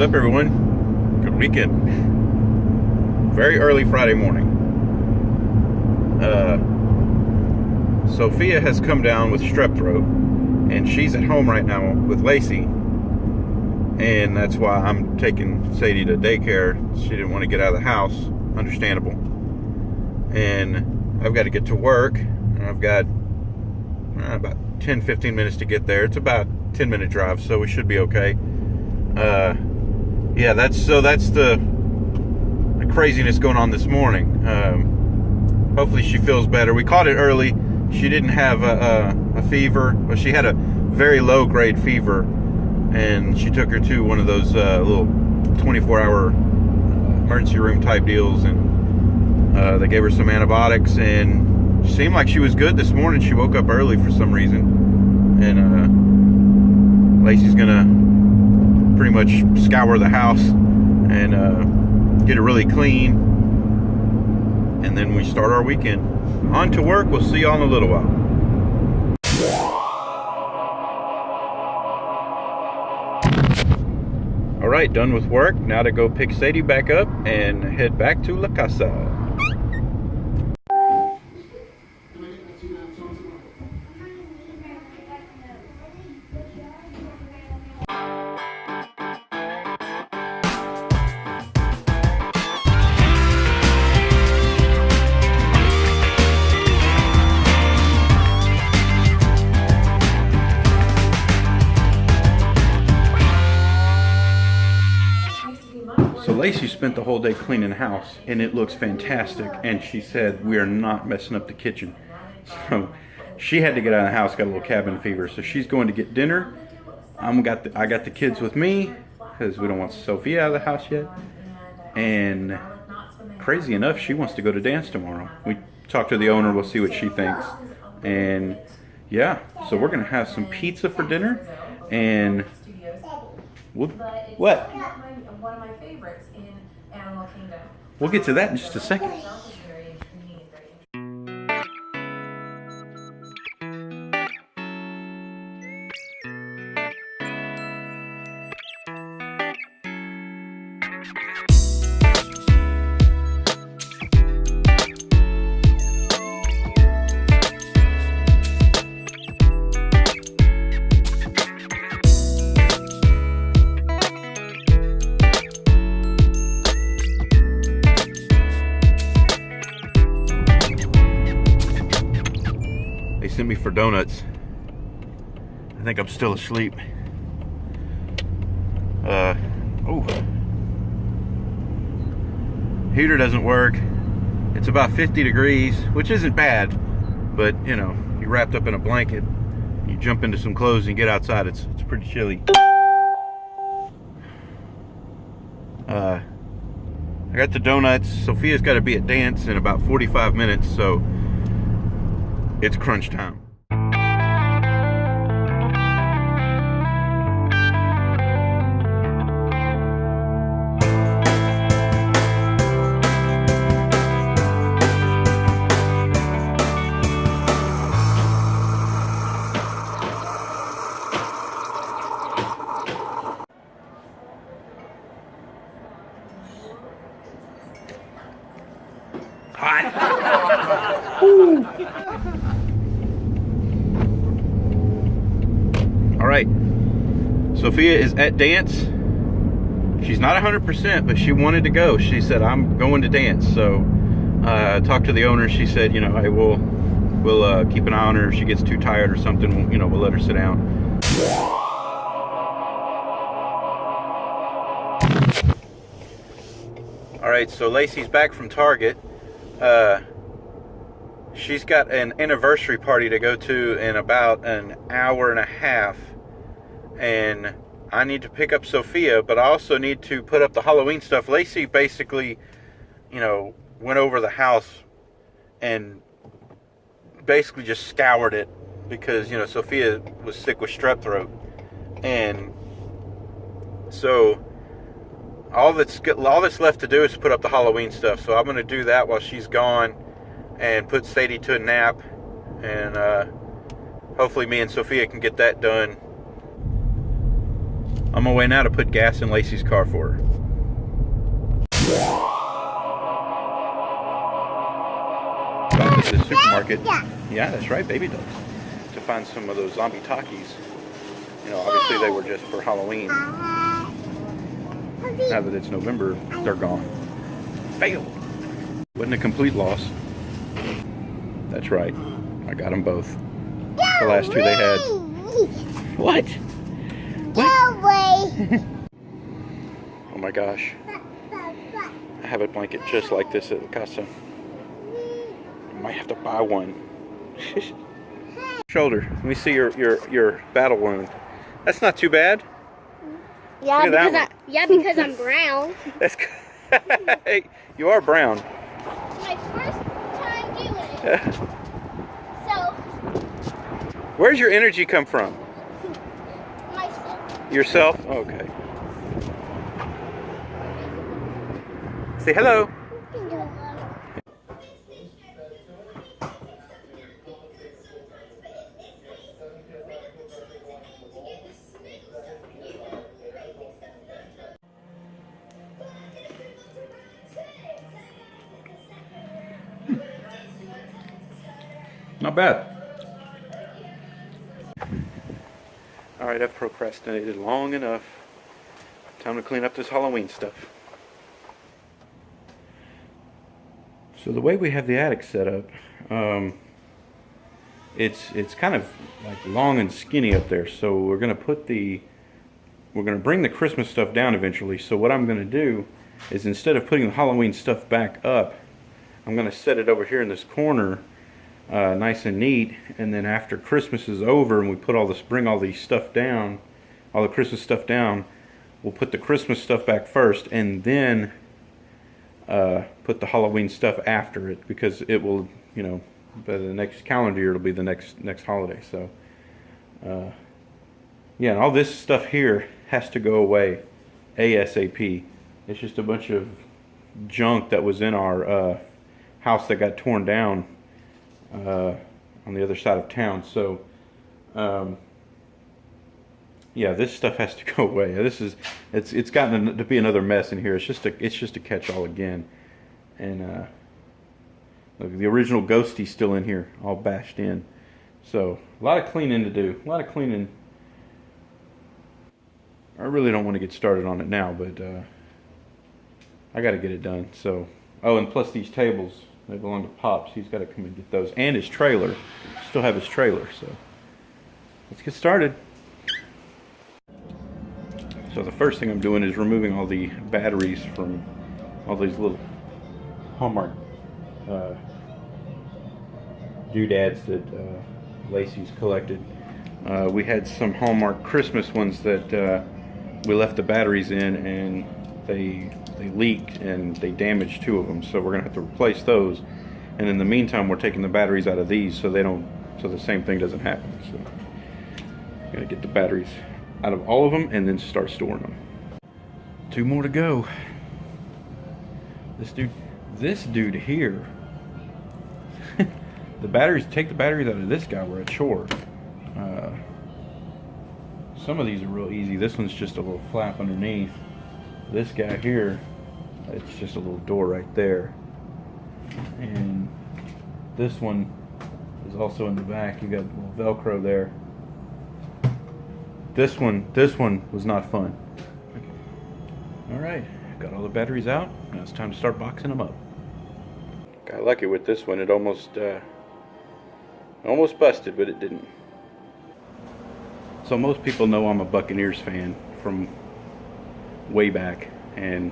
What's up, everyone? Good weekend. Very early Friday morning. Sophia has come down with strep throat, and she's at home right now with Lacey, and that's why I'm taking Sadie to daycare. She didn't want to get out of the house. Understandable. And I've got to get to work, and I've got about 10-15 minutes to get there. It's about a 10-minute drive, so we should be okay. Yeah, that's the craziness going on this morning. Hopefully she feels better. We caught it early. She didn't have a fever. Well, she had a very low grade fever, and she took her to one of those little 24-hour emergency room type deals, and they gave her some antibiotics, and she seemed like she was good this morning. She woke up early for some reason, and Lacey's gonna pretty much scour the house and get it really clean, and then we start our weekend. On to work. We'll see y'all in a little while. Alright, done with work. Now to go pick Sadie back up and head back to La Casa. So Lacey spent the whole day cleaning the house, and it looks fantastic, and she said we are not messing up the kitchen. So she had to get out of the house, got a little cabin fever, so she's going to get dinner. I got the kids with me because we don't want Sophia out of the house yet, and crazy enough, she wants to go to dance tomorrow. We talked to the owner, we'll see what she thinks, and yeah, so we're gonna have some pizza for dinner, and what? One of my favorites in Animal Kingdom. We'll get to that in just a second. They sent me for donuts. I think I'm still asleep. Oh. Heater doesn't work. It's about 50 degrees, which isn't bad, but you know, you're wrapped up in a blanket, you jump into some clothes and you get outside, it's pretty chilly. I got the donuts. Sophia's got to be at dance in about 45 minutes, so it's crunch time. Hot. Woo. All right, Sophia is at dance. She's not 100%, but she wanted to go. She said, I'm going to dance. So I talked to the owner. She said, you know, hey, we'll keep an eye on her. If she gets too tired or something, we'll let her sit down. All right, so Lacey's back from Target. She's got an anniversary party to go to in about an hour and a half, and I need to pick up Sophia, but I also need to put up the Halloween stuff. Lacey basically, went over the house and basically just scoured it because, Sophia was sick with strep throat, and so all that's left to do is put up the Halloween stuff. So I'm going to do that while she's gone and put Sadie to a nap, and hopefully me and Sophia can get that done. On my way now to put gas in Lacey's car for her. Back to the supermarket. Yeah, that's right, baby ducks. To find some of those zombie Takis. You know, obviously they were just for Halloween. Now that it's November, they're gone. Failed. Wasn't a complete loss. That's right. I got them both. The last two they had. What? What? Oh my gosh. I have a blanket just like this at the Casa. I might have to buy one. Shoulder. Let me see your battle wound. That's not too bad. Yeah, because I'm brown. That's hey, you are brown. My first time doing it. So. Where's your energy come from? Myself. Yourself? Okay. Say hello. Not bad. All right, I've procrastinated long enough. Time to clean up this Halloween stuff. So the way we have the attic set up, it's kind of like long and skinny up there. So we're gonna bring the Christmas stuff down eventually. So what I'm gonna do is, instead of putting the Halloween stuff back up, I'm gonna set it over here in this corner. Nice and neat, and then after Christmas is over and we put bring all these stuff down, all the Christmas stuff down, we'll put the Christmas stuff back first, and then put the Halloween stuff after it, because it will, you know, by the next calendar year it'll be the next holiday. So yeah, and all this stuff here has to go away ASAP. It's just a bunch of junk that was in our house that got torn down on the other side of town. So yeah, this stuff has to go away. It's gotten to be another mess in here. It's just a catch-all again. And look, the original Ghosty's still in here, all bashed in. So a lot of cleaning to do. A lot of cleaning. I really don't want to get started on it now, but I got to get it done. So, oh, and plus these tables, they belong to Pops. He's got to come and get those, and his trailer. Still have his trailer. So let's get started. So the first thing I'm doing is removing all the batteries from all these little Hallmark doodads that Lacey's collected. We had some Hallmark Christmas ones that we left the batteries in, and they leaked and they damaged 2 of them. So we're gonna have to replace those. And in the meantime, we're taking the batteries out of these so the same thing doesn't happen. So I'm gonna get the batteries out of all of them and then start storing them. 2 more to go. This dude here, take the batteries out of this guy were a chore. Some of these are real easy. This one's just a little flap underneath. This guy here, it's just a little door right there. And this one is also in the back. You got a little Velcro there. This one was not fun. All right, got all the batteries out. Now it's time to start boxing them up. Got lucky with this one. It almost busted, but it didn't. So most people know I'm a Buccaneers fan from way back, and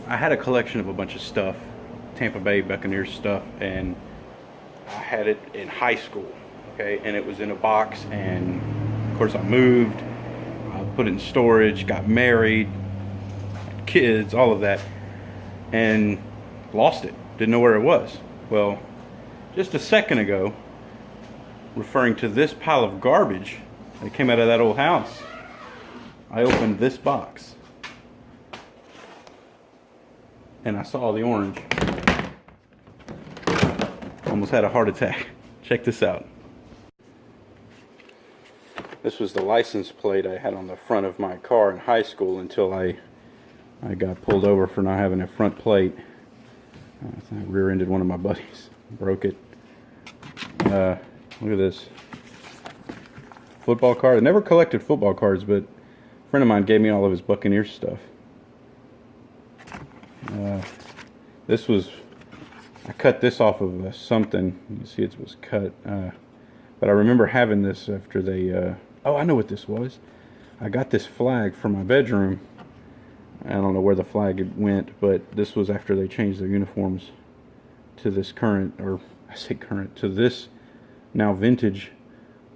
I had a collection of a bunch of stuff, Tampa Bay Buccaneers stuff, and I had it in high school, okay, and it was in a box, and of course I moved, I put it in storage, got married, had kids, all of that, and lost it, didn't know where it was. Well, just a second ago, referring to this pile of garbage that came out of that old house, I opened this box and I saw the orange. Almost had a heart attack. Check this out. This was the license plate I had on the front of my car in high school until I got pulled over for not having a front plate. I rear-ended one of my buddies, broke it. Look at this football card. I never collected football cards, but a friend of mine gave me all of his Buccaneers stuff. This was, I cut this off of something. You can see it was cut. But I remember having this after they, oh, I know what this was. I got this flag for my bedroom. I don't know where the flag went, but this was after they changed their uniforms to this current, or I say current, to this now vintage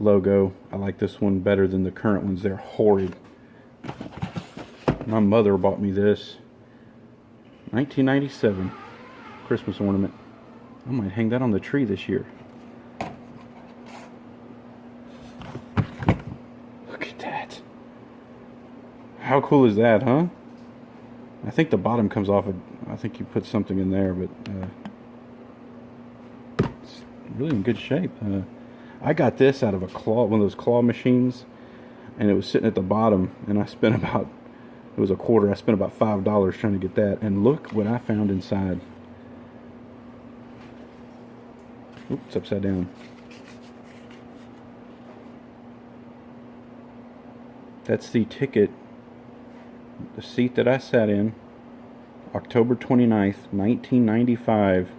logo. I like this one better than the current ones. They're horrid. My mother bought me this 1997 Christmas ornament. I might hang that on the tree this year. Look at that. How cool is that, huh? I think the bottom comes off. I think you put something in there, but it's really in good shape. I got this out of a claw, one of those claw machines, and it was sitting at the bottom, and I spent about, it was a quarter, I spent about $5 trying to get that, and look what I found inside. Oops, it's upside down. That's the ticket, the seat that I sat in, October 29th, 1995.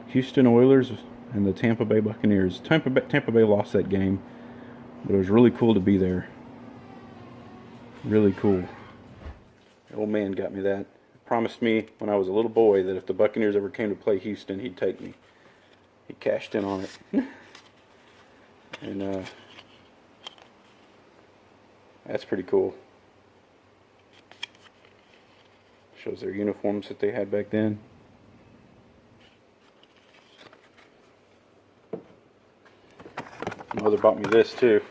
Houston Oilers and the Tampa Bay Buccaneers. Tampa Bay lost that game, but it was really cool to be there. Really cool. The old man got me that. Promised me when I was a little boy that if the Buccaneers ever came to play Houston, he'd take me. He cashed in on it. And that's pretty cool. Shows their uniforms that they had back then. My mother bought me this too.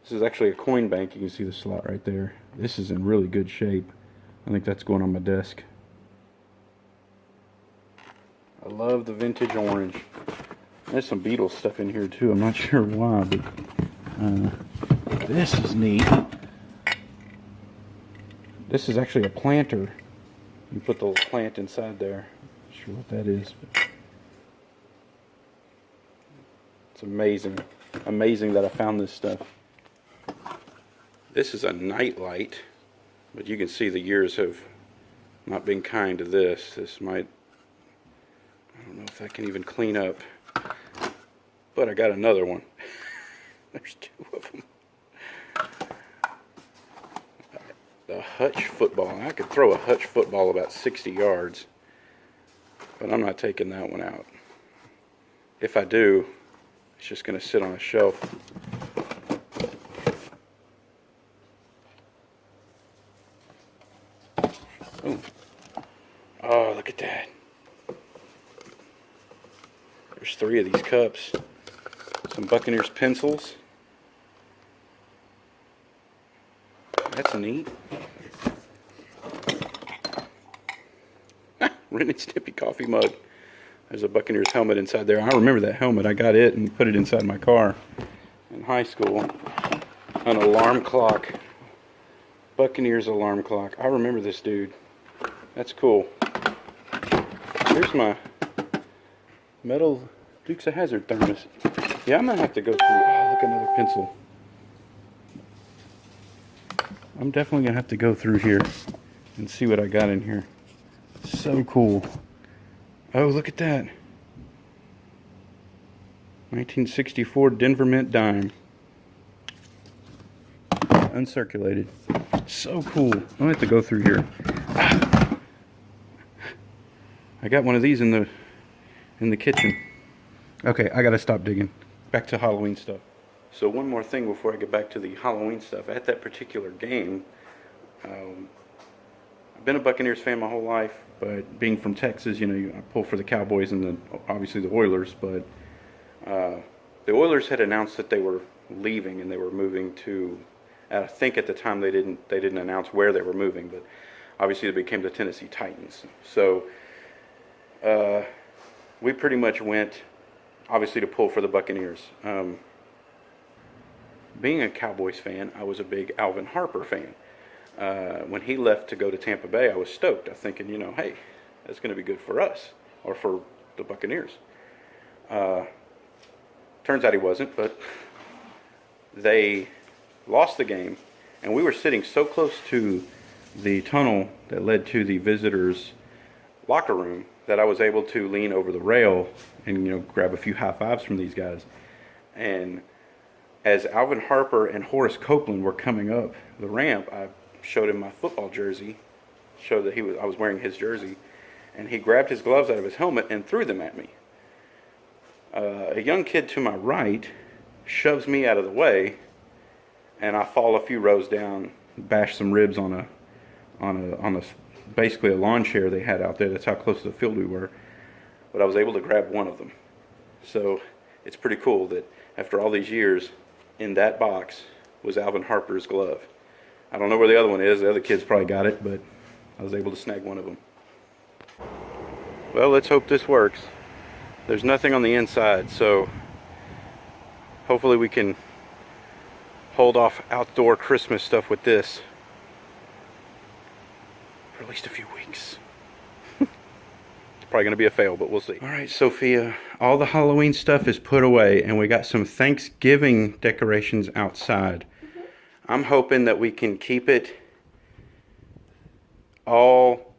This is actually a coin bank. You can see the slot right there. This is in really good shape. I think that's going on my desk. I love the vintage orange. There's some Beatles stuff in here too. I'm not sure why, but this is neat. This is actually a planter. You put the little plant inside there. Not sure what that is, but it's amazing. Amazing that I found this stuff. This is a night light, but you can see the years have not been kind to this. This might, I don't know if that can even clean up, but I got another one. There's two of them. The Hutch football. I could throw a Hutch football about 60 yards, but I'm not taking that one out. If I do, it's just going to sit on a shelf. Ooh. Oh, look at that. There's 3 of these cups. Some Buccaneers pencils. That's neat. Ren and Stimpy coffee mug. There's a Buccaneers helmet inside there. I remember that helmet. I got it and put it inside my car in high school. An alarm clock. Buccaneers alarm clock. I remember this dude. That's cool. Here's my metal Dukes of Hazzard thermos. Yeah, I'm going to have to go through. Oh, look, another pencil. I'm definitely going to have to go through here and see what I got in here. So cool. Oh, look at that. 1964 Denver Mint dime. Uncirculated. So cool. I'm going to have to go through here. Ah. I got one of these in the kitchen. Okay, I got to stop digging. Back to Halloween stuff. So one more thing before I get back to the Halloween stuff. At that particular game, I've been a Buccaneers fan my whole life, but being from Texas, you know, I pull for the Cowboys and obviously the Oilers, but the Oilers had announced that they were leaving and they were moving to, I think at the time they didn't announce where they were moving, but obviously they became the Tennessee Titans. So we pretty much went, obviously, to pull for the Buccaneers. being a Cowboys fan, I was a big Alvin Harper fan. When he left to go to Tampa Bay, I was stoked. I was thinking, you know, hey, that's going to be good for us or for the Buccaneers. Turns out he wasn't, but they lost the game, and we were sitting so close to the tunnel that led to the visitors' locker room that I was able to lean over the rail and, you know, grab a few high fives from these guys. And as Alvin Harper and Horace Copeland were coming up the ramp, I showed him my football jersey, showed that I was wearing his jersey, and he grabbed his gloves out of his helmet and threw them at me. A young kid to my right shoves me out of the way, and I fall a few rows down, bash some ribs on basically a lawn chair they had out there. That's how close to the field we were. But I was able to grab one of them. So it's pretty cool that after all these years, in that box was Alvin Harper's glove. I don't know where the other one is. The other kids probably got it, but I was able to snag one of them. Well, let's hope this works. There's nothing on the inside, so hopefully we can hold off outdoor Christmas stuff with this for at least a few weeks. It's probably going to be a fail, but we'll see. All right, Sophia, all the Halloween stuff is put away, and we got some Thanksgiving decorations outside. I'm hoping that we can keep it all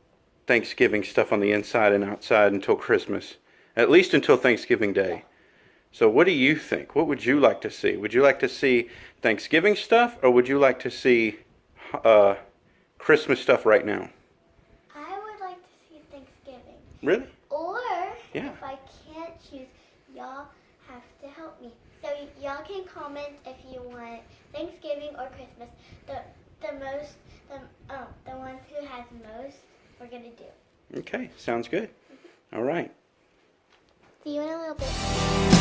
Thanksgiving stuff on the inside and outside until Christmas, at least until Thanksgiving Day. So what do you think? What would you like to see? Would you like to see Thanksgiving stuff, or would you like to see Christmas stuff right now? I would like to see Thanksgiving. Really? Or, Yeah. if I can't choose, y'all have to help me. So y'all can comment if you want Thanksgiving or Christmas. The one who has most, we're gonna do. Okay, sounds good. All right. See you in a little bit.